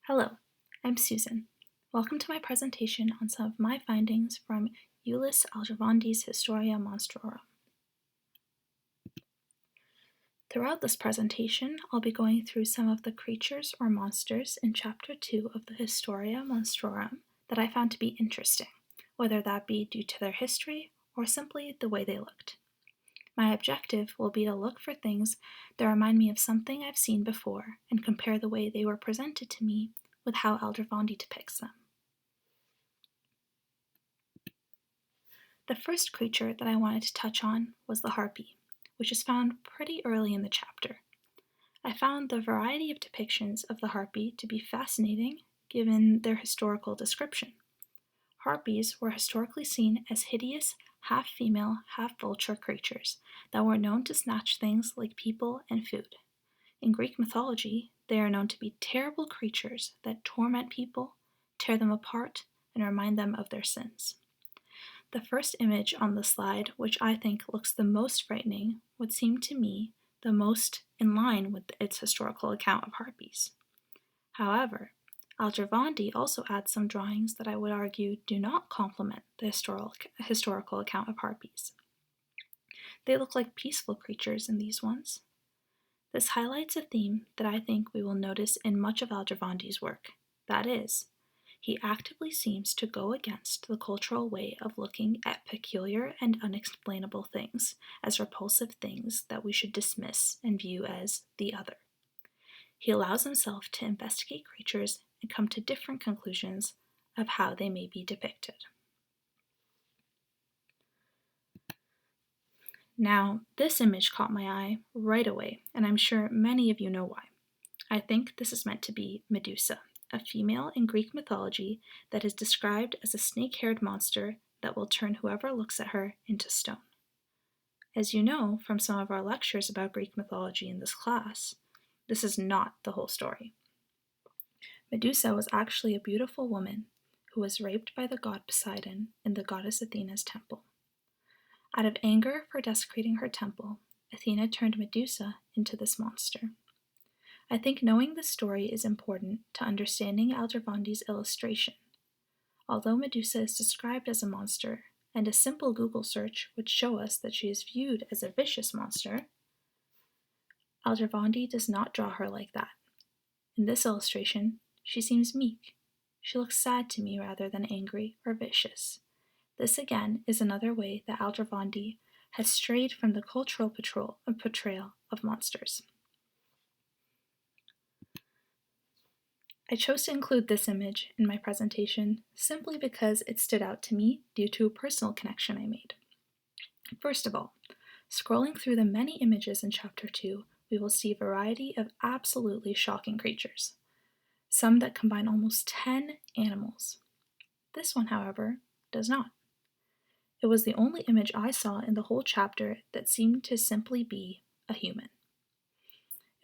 Hello, I'm Susan. Welcome to my presentation on some of my findings from Ulysses Algervandi's Historia Monstrorum. Throughout this presentation, I'll be going through some of the creatures or monsters in Chapter 2 of the Historia Monstrorum that I found to be interesting, whether that be due to their history or simply the way they looked. My objective will be to look for things that remind me of something I've seen before and compare the way they were presented to me with how Algervandi depicts them. The first creature that I wanted to touch on was the harpy, which is found pretty early in the chapter. I found the variety of depictions of the harpy to be fascinating given their historical description. Harpies were historically seen as hideous, half-female, half-vulture creatures that were known to snatch things like people and food. In Greek mythology, they are known to be terrible creatures that torment people, tear them apart, and remind them of their sins. The first image on the slide, which I think looks the most frightening, would seem to me the most in line with its historical account of harpies. However, Algervandi also adds some drawings that I would argue do not complement the historical account of harpies. They look like peaceful creatures in these ones. This highlights a theme that I think we will notice in much of Algervandi's work. That is, he actively seems to go against the cultural way of looking at peculiar and unexplainable things as repulsive things that we should dismiss and view as the other. He allows himself to investigate creatures and come to different conclusions of how they may be depicted. Now, this image caught my eye right away, and I'm sure many of you know why. I think this is meant to be Medusa, a female in Greek mythology that is described as a snake-haired monster that will turn whoever looks at her into stone. As you know from some of our lectures about Greek mythology in this class, this is not the whole story. Medusa was actually a beautiful woman who was raped by the god Poseidon in the goddess Athena's temple. Out of anger for desecrating her temple, Athena turned Medusa into this monster. I think knowing this story is important to understanding Algervandi's illustration. Although Medusa is described as a monster, and a simple Google search would show us that she is viewed as a vicious monster, Algervandi does not draw her like that. In this illustration, she seems meek. She looks sad to me rather than angry or vicious. This again is another way that Algervandi has strayed from the cultural portrayal of monsters. I chose to include this image in my presentation simply because it stood out to me due to a personal connection I made. First of all, scrolling through the many images in Chapter 2, we will see a variety of absolutely shocking creatures, some that combine almost 10 animals. This one, however, does not. It was the only image I saw in the whole chapter that seemed to simply be a human.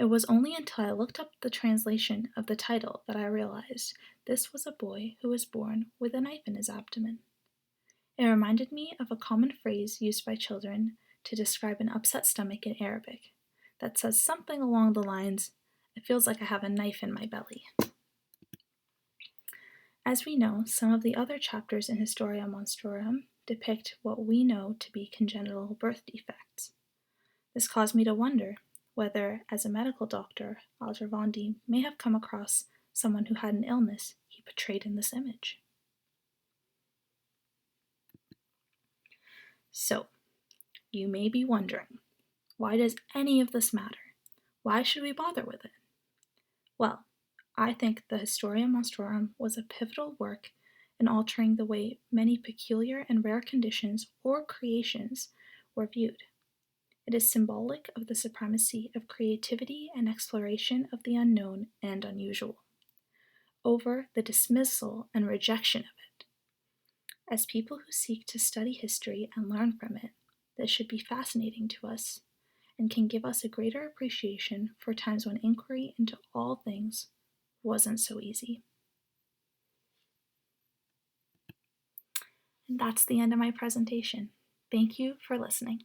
It was only until I looked up the translation of the title that I realized this was a boy who was born with a knife in his abdomen. It reminded me of a common phrase used by children to describe an upset stomach in Arabic that says something along the lines, "It feels like I have a knife in my belly." As we know, some of the other chapters in Historia Monstrorum depict what we know to be congenital birth defects. This caused me to wonder whether, as a medical doctor, Algervandi may have come across someone who had an illness he portrayed in this image. So, you may be wondering, why does any of this matter? Why should we bother with it? Well, I think the Historia Monstrorum was a pivotal work in altering the way many peculiar and rare conditions or creations were viewed. It is symbolic of the supremacy of creativity and exploration of the unknown and unusual, over the dismissal and rejection of it. As people who seek to study history and learn from it, this should be fascinating to us and can give us a greater appreciation for times when inquiry into all things wasn't so easy. And that's the end of my presentation. Thank you for listening.